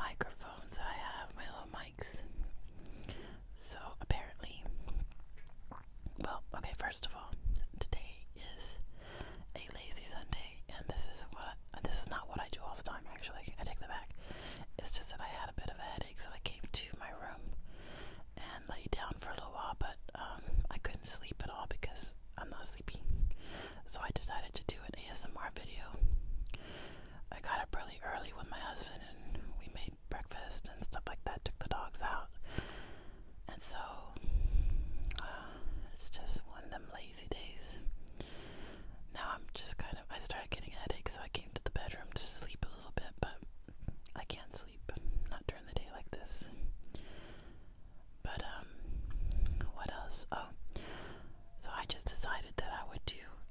microphones that I have, my little mics. So apparently, well, okay, first of all, today is a lazy Sunday, and this is not what I do all the time, actually. I take that back. It's just that I had a bit of a headache, so I came to my room and lay down for a little while, but I couldn't sleep at all because I'm not sleepy. So I decided to do an ASMR video. I got up really early with my husband and we made breakfast and stuff like that, took the dogs out. And so it's just one of them lazy days. Now I started getting a headache, so I came to the bedroom to sleep a little bit, but I can't sleep, not during the day like this. But what else? Oh, so I just decided that I would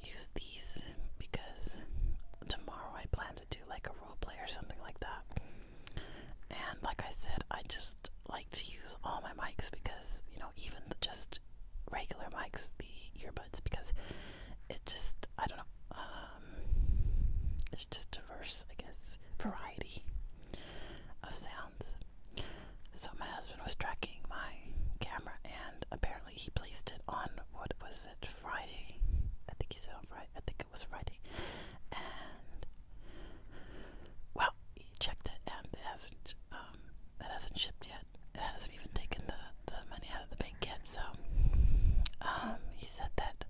use these because tomorrow I plan to do like a role play or something like that. And like I said, I just like to use all my mics because, even just regular mics, the earbuds, because it just, I don't know, it's just diverse, I guess, variety of sounds. So my husband was tracking my camera and apparently he placed it on, what was it, Friday? I think he said on Friday. I think it was Friday. And, well, he checked it and it hasn't shipped yet. It hasn't even taken the money out of the bank yet. So, he said that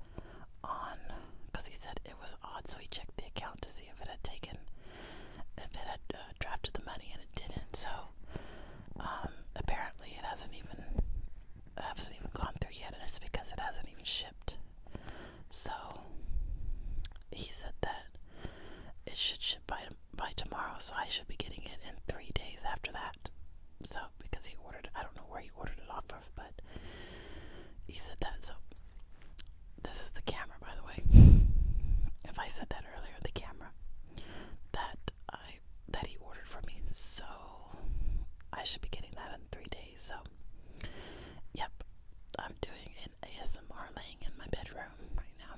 because he said it was odd, so he checked the account to see if it had drafted the money, and it didn't. So, apparently it hasn't even gone through yet, and it's because it hasn't even shipped. So he said that it should ship by tomorrow, so I should be getting it in 3 days after that. So because he ordered, I don't know where he ordered it off of, but he said that. So this is the camera, by the way. If I said that earlier, the camera that he ordered for me. So I should be getting that in 3 days. So yep, I'm doing an ASMR laying in my bedroom right now.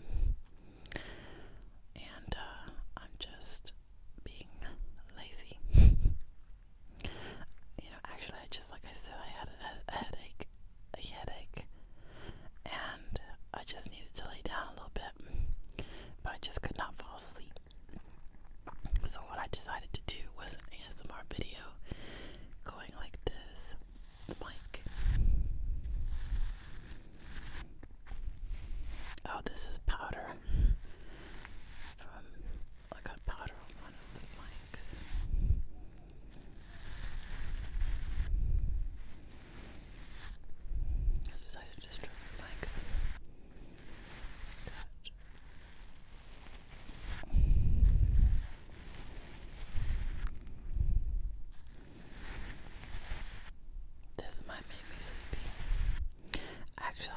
And I'm just being lazy. Actually, like I said, I had a headache, and I just needed to lay down a little bit, but I just could not fall asleep. So what I decided to do was an ASMR video going like this. The mic. Oh, this is powder. I got powder on one of the mics. I decided to just try the mic. This might make me sleepy. Actually,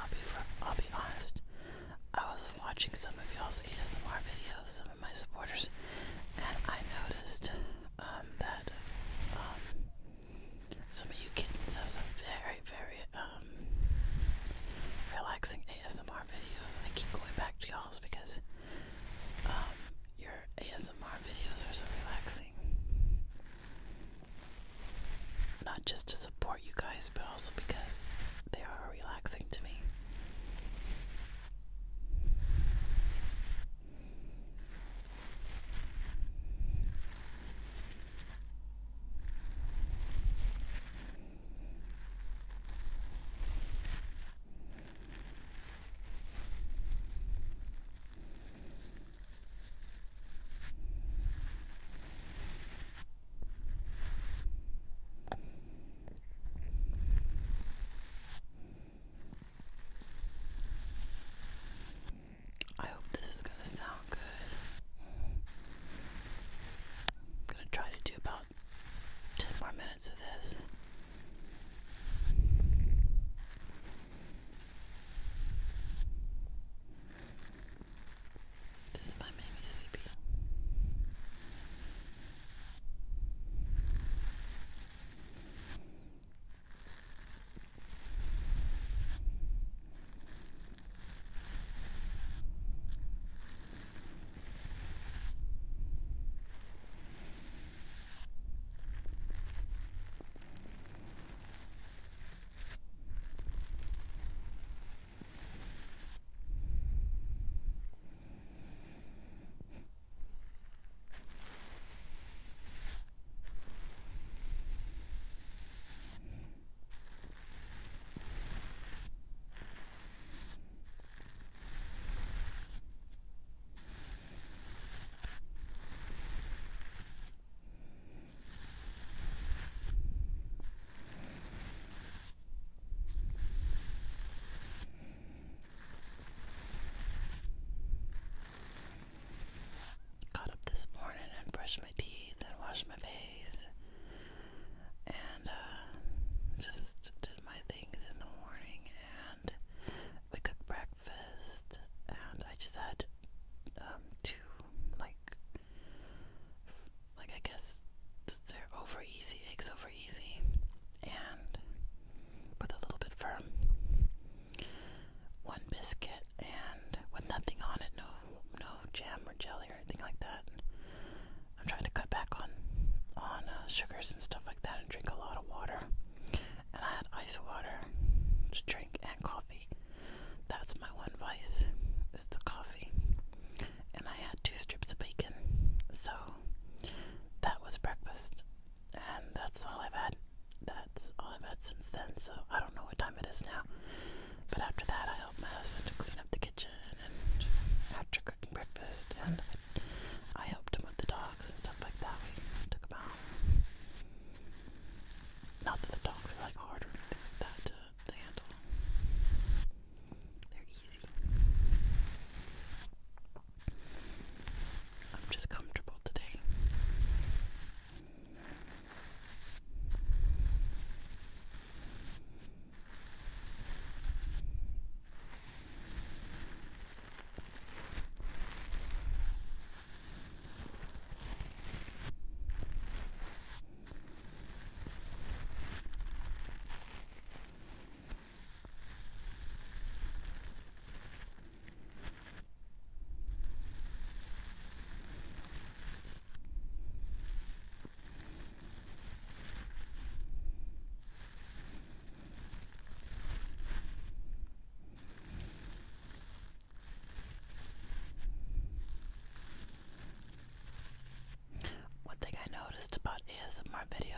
I'll be honest. I was watching some of y'all's ASMR videos, some of my supporters, and I noticed that some of you kittens have some very, very relaxing ASMR videos. I keep going back to y'all's because your ASMR videos are so relaxing. Not just to support you guys, but also because they are relaxing to me.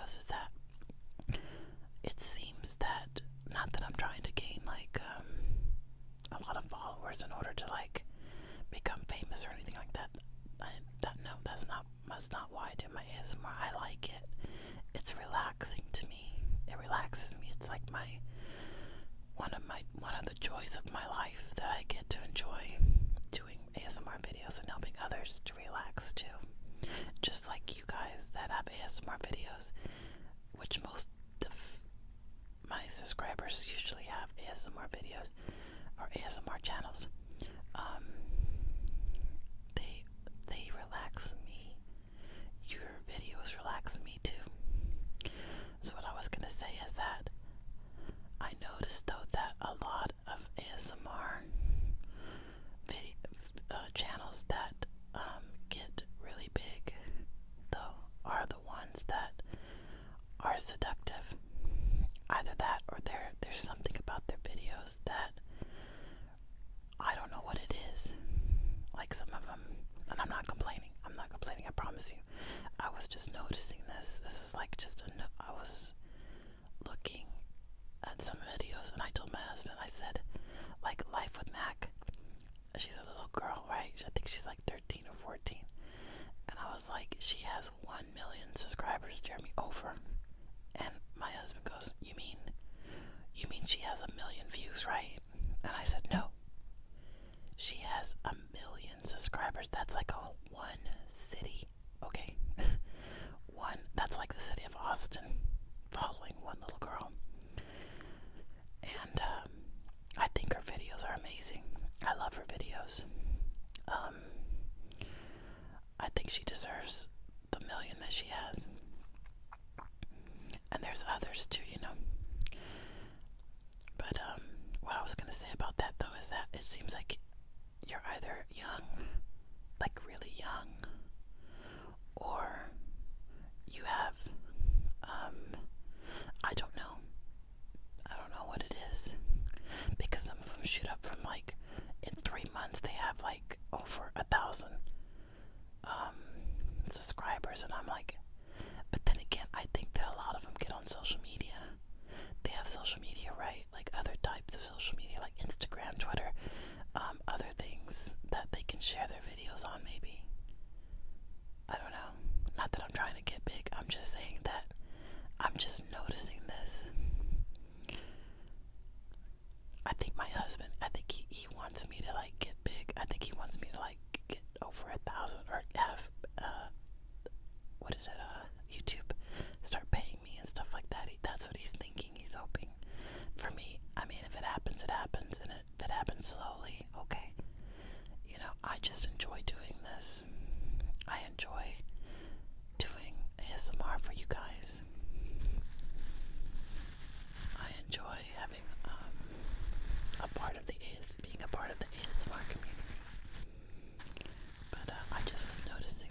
videos is that it seems that, not that I'm trying to gain like a lot of followers in order to like become famous or anything like that. That's not why I do my ASMR. I like it. It's relaxing to me. It relaxes me. It's like one of the joys of my life that I get to enjoy doing ASMR videos and helping others to relax too. Just like you guys that have ASMR videos, which most of my subscribers usually have ASMR videos or ASMR channels. They relax me. Your videos relax me too. So what I was gonna say is that I noticed though that a lot of ASMR video channels that get really big though are the ones that are seductive. Either that or there's something about their videos that I don't know what it is. Like some of them, and I'm not complaining. I promise you. I was just noticing this. This is like I was looking at some videos and I told my husband, I said, like Life with Mac. She's a little girl, right? I think she's like 13 or 14. And I was like, she has 1 million subscribers, Jeremy, over. And my husband goes, you mean she has 1 million views, right? And I said, no. She has 1 million subscribers. That's like one city, okay? That's like the city of Austin following one little girl. And I think her videos are amazing. I love her videos. I think she deserves the 1 million that she has. And there's others too, you know. But what I was gonna say about that though is that it seems like you're either young, like really young, or you have I don't know what it is, because some of them shoot up from like in 3 months they have like over 1,000 subscribers, and I'm like, but then again I think that a lot of them get on social media. They have social media, right? Like other types of social media, like Instagram, Twitter, other things that they can share their videos on, maybe. I don't know. Not that I'm trying to get big. I'm just saying that I'm just noticing this. I think my husband, I think he wants me to like get big. I think he wants me to like get over 1,000 or have, YouTube start paying me and stuff like that. That's what he's thinking. He's hoping. For me, I mean, if it happens, it happens. And if it happens slowly, okay. You know, I just enjoy doing this. I enjoy doing ASMR for you guys. I enjoy having being a part of the ASMR community. But I just was noticing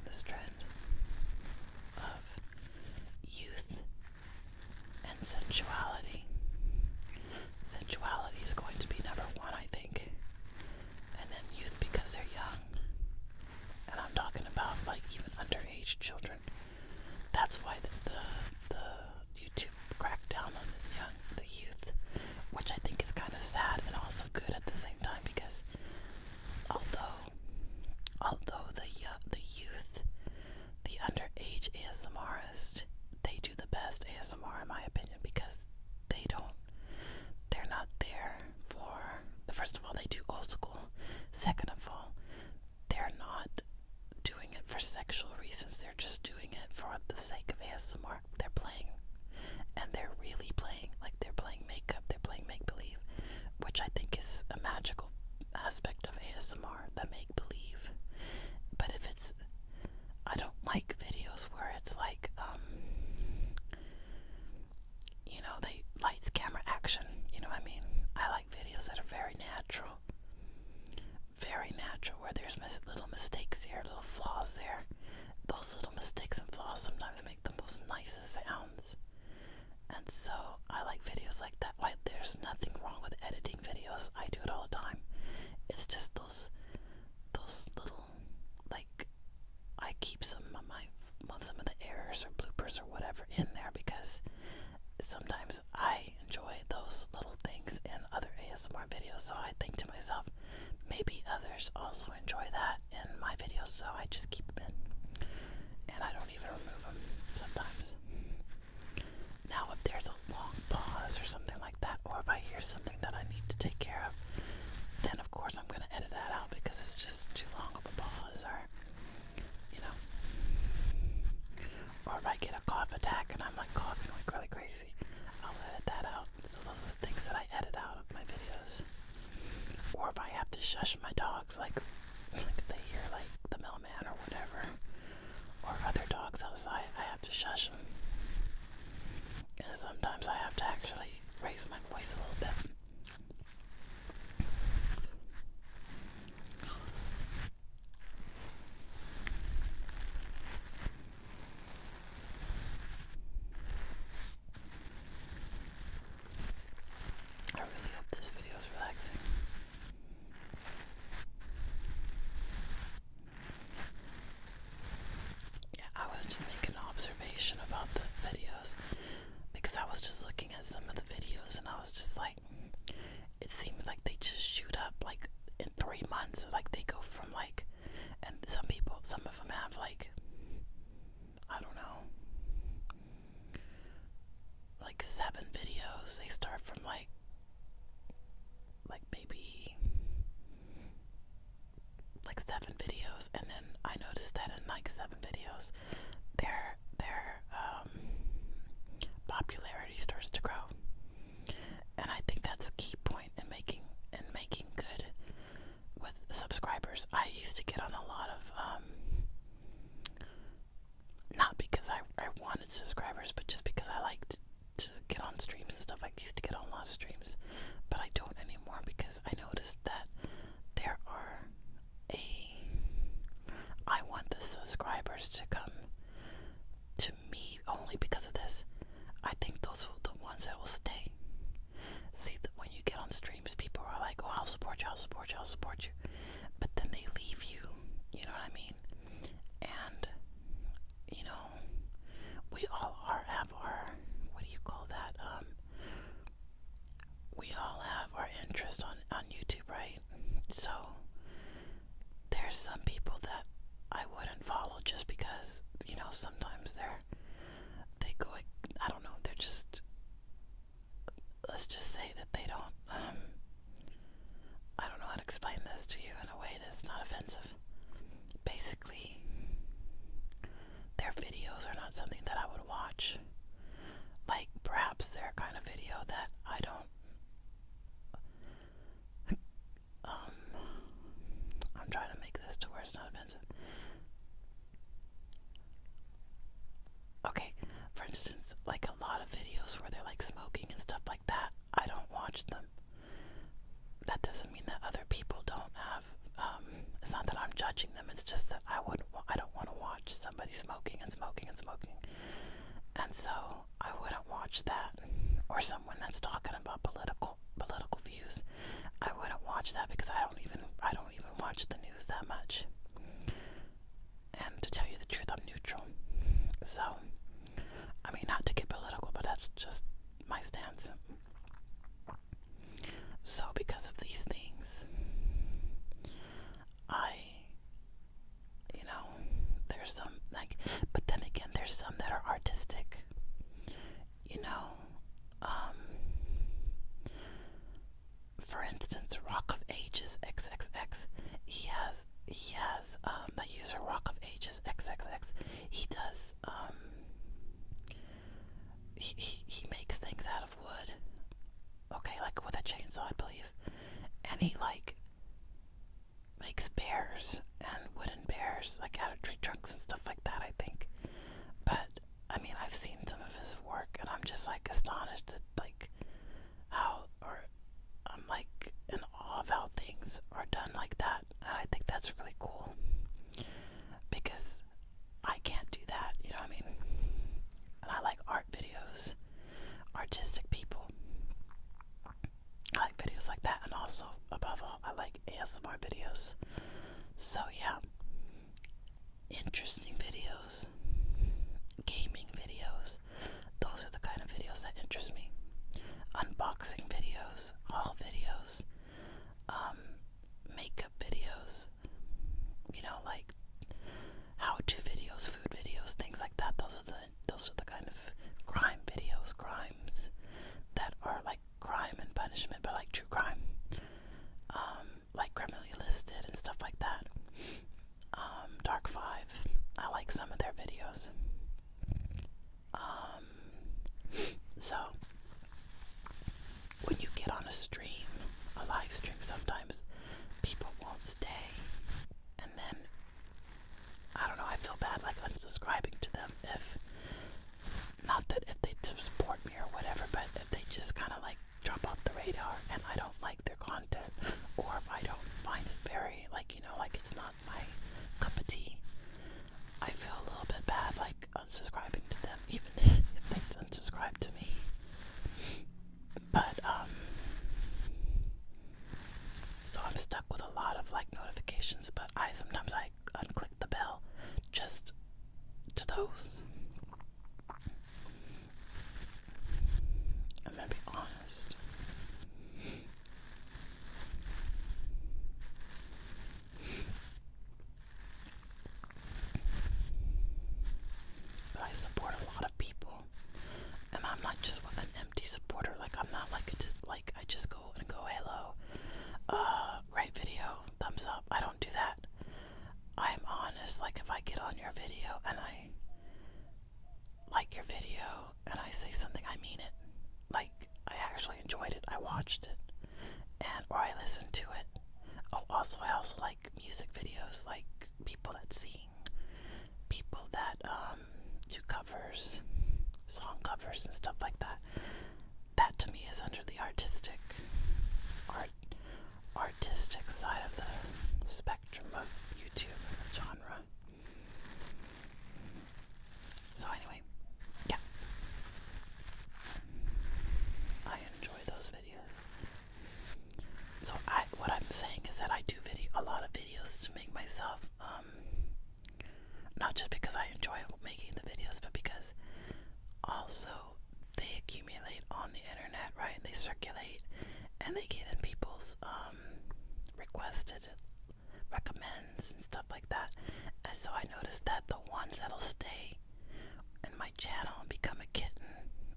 crazy. I'll edit that out. So those are the things that I edit out of my videos. Or if I have to shush my dogs, like if they hear like the mailman or whatever, or other dogs outside, I have to shush them. And sometimes I have to actually raise my voice a little bit. I really hope this video is relaxing. Yeah, I was just making an observation about the videos because I was just looking at some of the videos and I was just like, it seems like they just shoot up like in 3 months. Like they go from like, and some of them have like, I don't know, like 7 videos. They start from like maybe like 7 videos, and then I noticed that in like 7 videos their popularity starts to grow. And I think that's a key point in making good with subscribers. I used to get on a lot of not because I wanted subscribers, but just because I liked to get on streams and stuff. I used to get on a lot of streams, but I don't anymore because I noticed that there are I want the subscribers to come to me only because of this. I think those are the ones that will stay. See, that when you get on streams, people are like, oh, I'll support you, I'll support you, I'll support you. But then they leave you, you know what I mean? And, you know, we all have our, what do you call that? We all have our interest on YouTube, right? So there's some people that I wouldn't follow just because, you know, sometimes they go, I don't know, they're just, let's just say that they don't, I don't know how to explain this to you in a way that's not offensive. Basically, their videos are not something that I would watch. Like, perhaps they're a kind of video that I don't, I'm trying to make this to where it's not offensive. Okay, for instance, like a lot of videos where they're like smoking and stuff like that, I don't watch them. That doesn't mean that other people don't have, it's not that I'm judging them, it's just that I don't want to watch somebody smoking and smoking and smoking. And so I wouldn't watch that. Or someone that's talking about political views. I wouldn't watch that because I don't even watch the news that much. And to tell you the truth, I'm neutral. So, I mean, not to get political, but that's just my stance. So because of these things, there's some, like, but then again, there's some that are artistic, you know, for instance, Rock of Ages XXX, he has, the user Rock of Ages XXX, he does, he makes things out of wood, okay, like with a chainsaw, I believe, and he, like, makes bears and wooden bears, like out of tree trunks and stuff like that, I think. But, I mean, I've seen some of his work, and I'm just, like, astonished at, like, I'm, like, in awe of how things are done like that, and I think that's really cool, because I can't do that, you know what I mean? And I like art videos, artistic people. I like videos like that, and also, above all, I like ASMR videos. So yeah, interesting videos, gaming videos, those are the kind of videos that interest me. Unboxing videos, haul videos, makeup videos, you know, like how-to videos, food videos, things like that. Those are the kind of crimes that are like crime and punishment, but like true crime, like Criminally Listed and stuff like that. Dark 5, I like some of their videos. So stream, a live stream, sometimes people won't stay, and then I don't know, I feel bad like unsubscribing to them if, not that if they support me or whatever, but if they just kind of like drop off the radar and I don't like their content, or if I don't find it very, like, you know, like it's not my cup of tea, I feel a little bit bad like unsubscribing to them, even if they unsubscribe to me. But, so I'm stuck with a lot of like notifications, but sometimes I unclick the bell just to those. I'm gonna be honest. But I support a lot of people, and I'm not just an empty supporter. Like I'm not like I just go and go, hello, great video, thumbs up. I don't do that. I'm honest. Like if I get on your video and I like your video and I say something, I mean it. Like I actually enjoyed it. I watched it, and or I listened to it. Oh, also I also like music videos, like people that sing, people that do covers, song covers and stuff like that. That to me is under the artistic side of the spectrum of YouTube genre. So anyway, yeah, I enjoy those videos. So what I'm saying is that I do a lot of videos to make myself, not just because I enjoy making the videos, but because also they accumulate on the internet, right? They circulate and they get in people's requested recommends and stuff like that. And so I noticed that the ones that'll stay in my channel and become a kitten,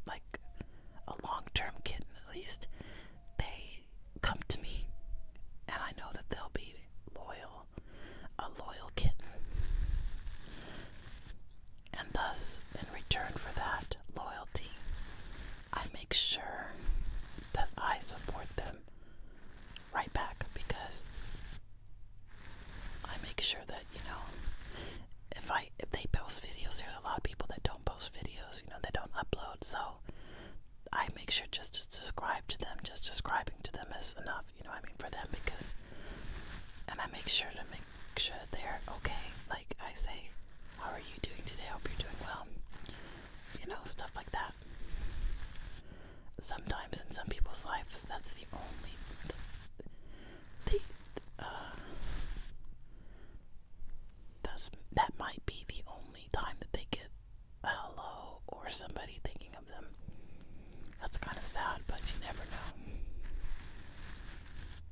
like a long-term kitten at least, they come to me, and I know that they'll be loyal, a loyal kitten. And thus, in return for that loyalty, I make sure that I support them right back, because I make sure that, you know, if they post videos, there's a lot of people that don't post videos, you know, they don't upload, so I make sure just to subscribe to them. Just subscribing to them is enough, you know what I mean, for them, because, and I make sure that they're okay. Like I say, how are you doing today? I hope you're doing well. You know, stuff like that. Sometimes in some people's lives, that's the only that might be the only time that they get a hello or somebody thinking of them. That's kind of sad, but you never know.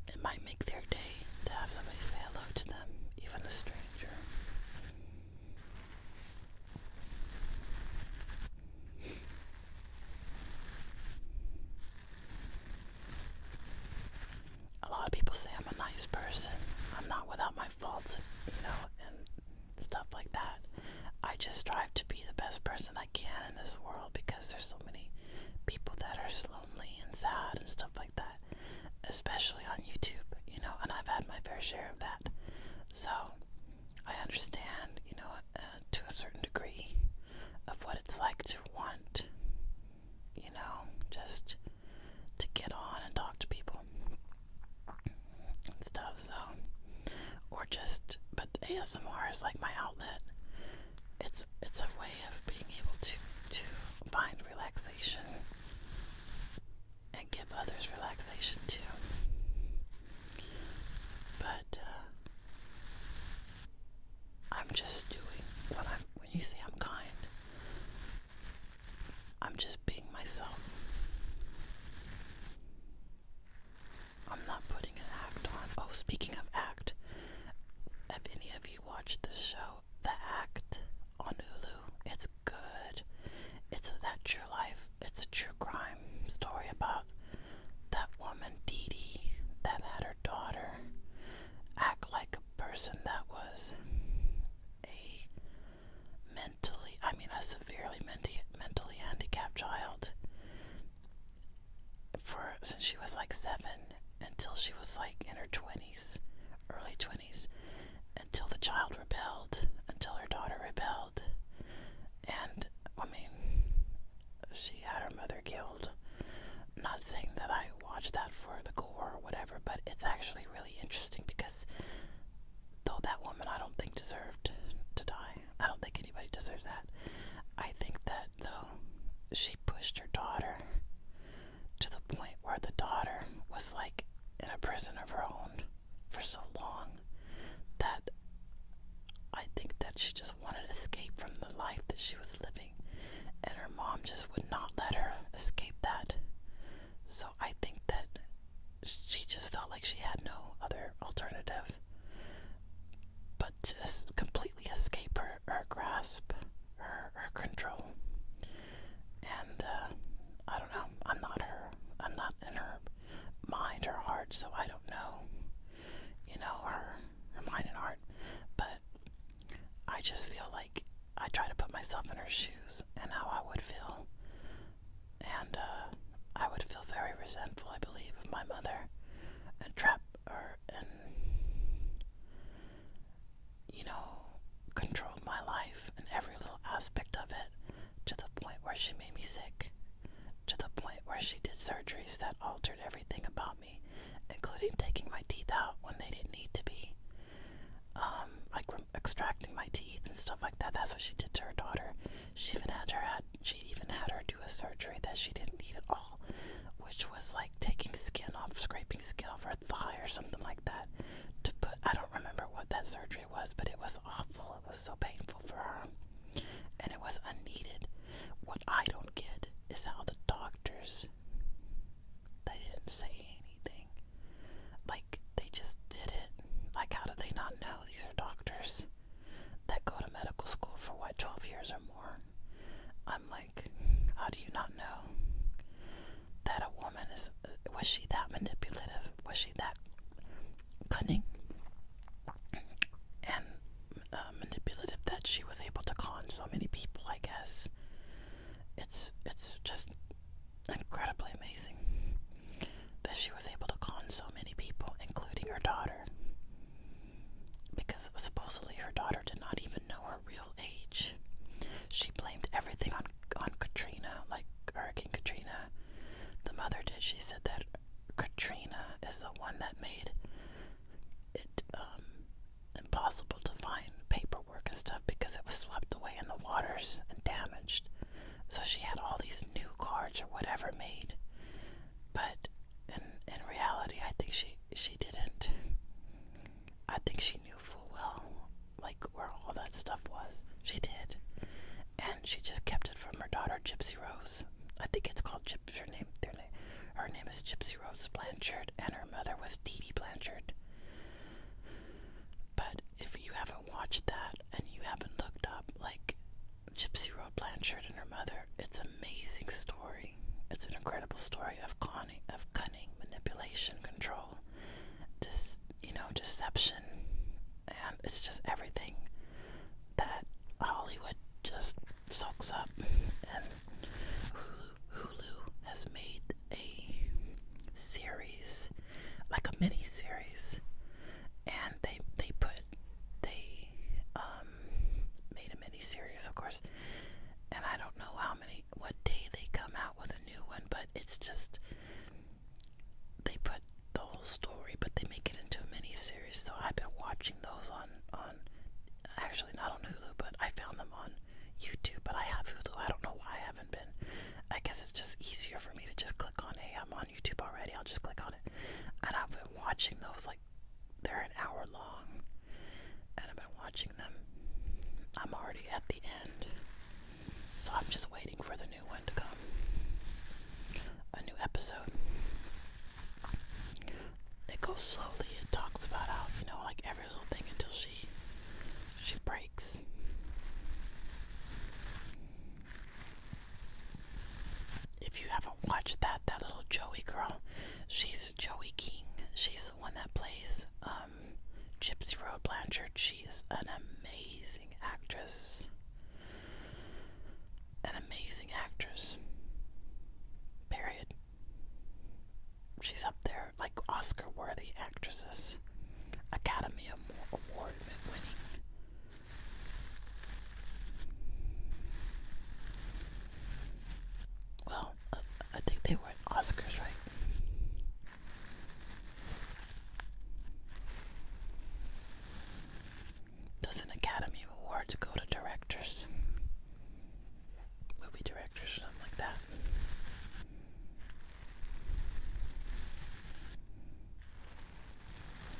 It might make their day to have somebody say hello to them, even a stranger. A lot of people say I'm a nice person. I'm not without my faults, you know, and stuff like that. I just strive to be the best person I can in this world, because there's so many people that are lonely and sad and stuff like that, especially on YouTube, you know, and I've had my fair share of that. So I understand, you know, to a certain degree of what it's like to want, you know, just to get on and talk to people and stuff. So, or just, but ASMR is like my outlet. It's a way of being able to find relaxation and give others relaxation too. But I'm just doing when you say I'm kind, I'm just being myself. I'm not putting an act on. Oh, speaking of act, have any of you watched this show, The Act, on Hulu? It's good. It's that true life. It's a true crime story about that woman, Dee since she was like 7 until she was like in her 20s, early 20s, until the child rebelled, until her daughter rebelled. And, I mean, she had her mother killed. Not saying that I watched that for the gore or whatever, but it's actually really interesting because though that woman I don't think deserved to die, I don't think anybody deserves that. I think that though she pushed her daughter to the point where the daughter was like in a prison of her own for so long that I think that she just wanted to escape from the life that she was living, and her mom just would not let her escape that. So I think that she just felt like she had no other alternative but to completely escape her grasp, her control. And I don't know, I'm not her. I'm not in her mind or heart, so I don't know, her mind and heart. But I just feel like I try to put myself in her shoes and how I would feel. And I would feel very resentful, I believe, of my mother and trap her and, controlled my life and every little aspect of it to the point where she made me sick, to the point where she did surgeries that altered everything about me, including taking my teeth out when they didn't need to be, like extracting my teeth and stuff like that. That's what she did to her daughter. She even had her do a surgery that she didn't need at all, which was like taking skin off, scraping skin off her thigh or something like that. I don't remember what that surgery was, but it was awful. It was so painful for her, and it was unneeded. What I don't get is how the doctors, they didn't say anything. Like, they just did it. Like, how do they not know? These are doctors that go to medical school for, 12 years or more. I'm like, how do you not know that a woman was she that manipulative? Was she that cunning and manipulative that she was able to con so many people, I guess? It's just incredibly amazing that she was able to con so many people, including her daughter. Because supposedly her daughter did not even know her real age. She blamed everything on Katrina, like Hurricane Katrina. The mother did. She said that Katrina is the one that made it impossible to find paperwork and stuff because it was swept away in the waters and damaged. So she had all these new cards or whatever made. But in reality, I think she didn't. I think she knew full well, like, where all that stuff was. She did. And she just kept it from her daughter, Gypsy Rose. I think it's called her name is Gypsy Rose Blanchard, and her mother was Dee Dee Blanchard. But if you haven't watched that and you haven't looked up, like, Gypsy Rose Blanchard and her mother, it's an amazing story. It's an incredible story of cunning, manipulation, control, deception, and it's just everything that Hollywood just soaks up. And Hulu has made a series, like a mini series, and they made a mini series, of course. And I don't know what day they come out with a new one, but it's just, they put the whole story, but they make it into a mini series. So I've been watching those on actually not on Hulu, but I found them on YouTube. But I have Hulu. I don't know why I haven't been. I guess it's just easier for me to just click on, hey, I'm on YouTube already, I'll just click on it. And I've been watching those, like, they're an hour long, and I've been watching them. I'm already at the end, so I'm just waiting for the new one to come. A new episode. It goes slowly. It talks about how, like, every little thing until she breaks. If you haven't watched that little Joey girl, she's Joey King. She's the one that plays Gypsy Rose Blanchard. She is an amazing actress. An amazing actress. Period. she's up there like Oscar-worthy actresses, Academy Award winning. Well, I think they were at Oscars, right? Doesn't Academy Awards go to directors? Movie directors, something like that.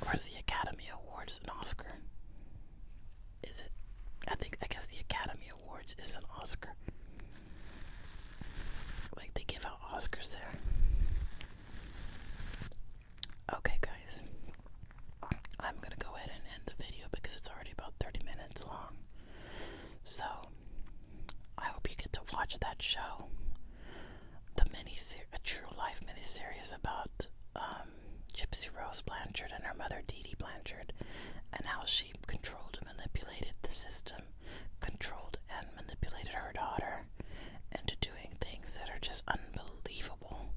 Or is the Academy Awards an Oscar? Is it? I guess the Academy Awards is an Oscar. Like they give out Oscars there. Okay, guys. I'm gonna go ahead and end the video because it's already about 30 minutes long. So, I hope you get to watch that show. A true life miniseries about Gypsy Rose Blanchard and her mother Dee Dee Blanchard, and how she controlled and manipulated the system, controlled and manipulated her daughter into doing things that are just unbelievable.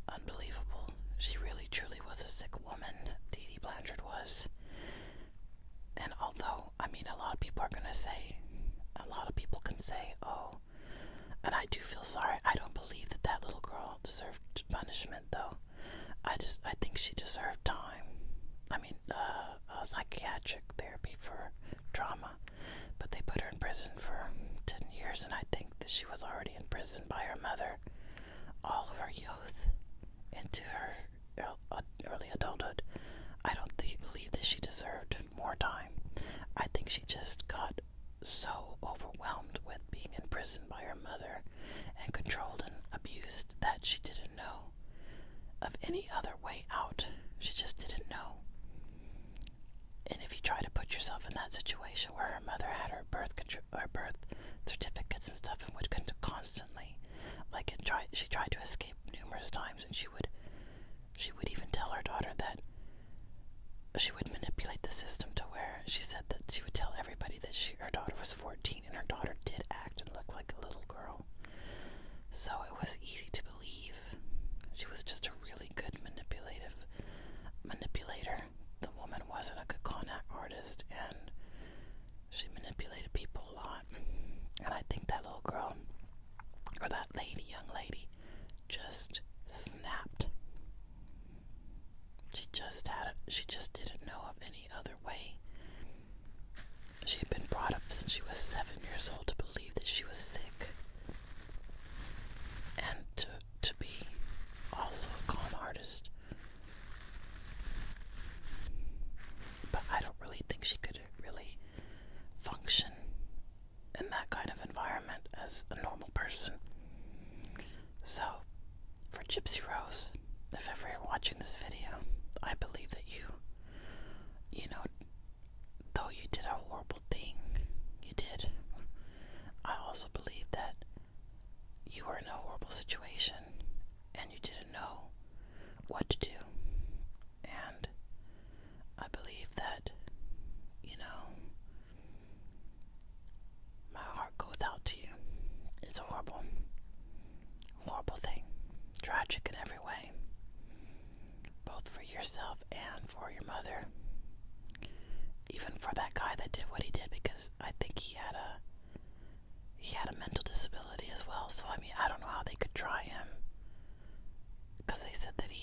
Unbelievable. She really truly was a sick woman, Dee Dee Blanchard was. And although, I mean, a lot of people can say, oh, and I do feel sorry. I don't believe that little girl deserved punishment, though. I think she deserved time. I mean, psychiatric therapy for trauma. But they put her in prison for 10 years, and I think that she was already in prison by her mother all of her youth into her early adulthood. I don't believe that she deserved more time. I think she just got so overwhelmed with being in prison by her mother and controlled and abused that she didn't know of any other way out. She just didn't know. And if you try to put yourself in that situation where her mother had her birth certificates and stuff and would constantly, she tried to escape numerous times, and she would even tell her daughter that she would manipulate the system to where she said that she would tell everybody that her daughter was 14, and her daughter did act and look like a little girl. So it was easy to believe. She was just a really good manipulator. The woman wasn't a good con artist, and she manipulated people a lot. And I think that little girl, or that young lady, just snapped. She just didn't know of any other way. She had been brought up since she was 7 years old to believe that she was sick, and to be also a con artist. But I don't really think she could really function in that kind of environment as a normal person. So, for Gypsy Rose, if ever you're watching this video, I believe that though you did a horrible thing, you did, I also believe that you were in a horrible situation and you didn't know what to do. And I believe that, my heart goes out to you. It's a horrible, horrible thing. Tragic in every way. Both for yourself and for your mother. Even for that guy that did what he did, because I think he had a mental disability as well. So I mean, I don't know how they could try him, because they said that he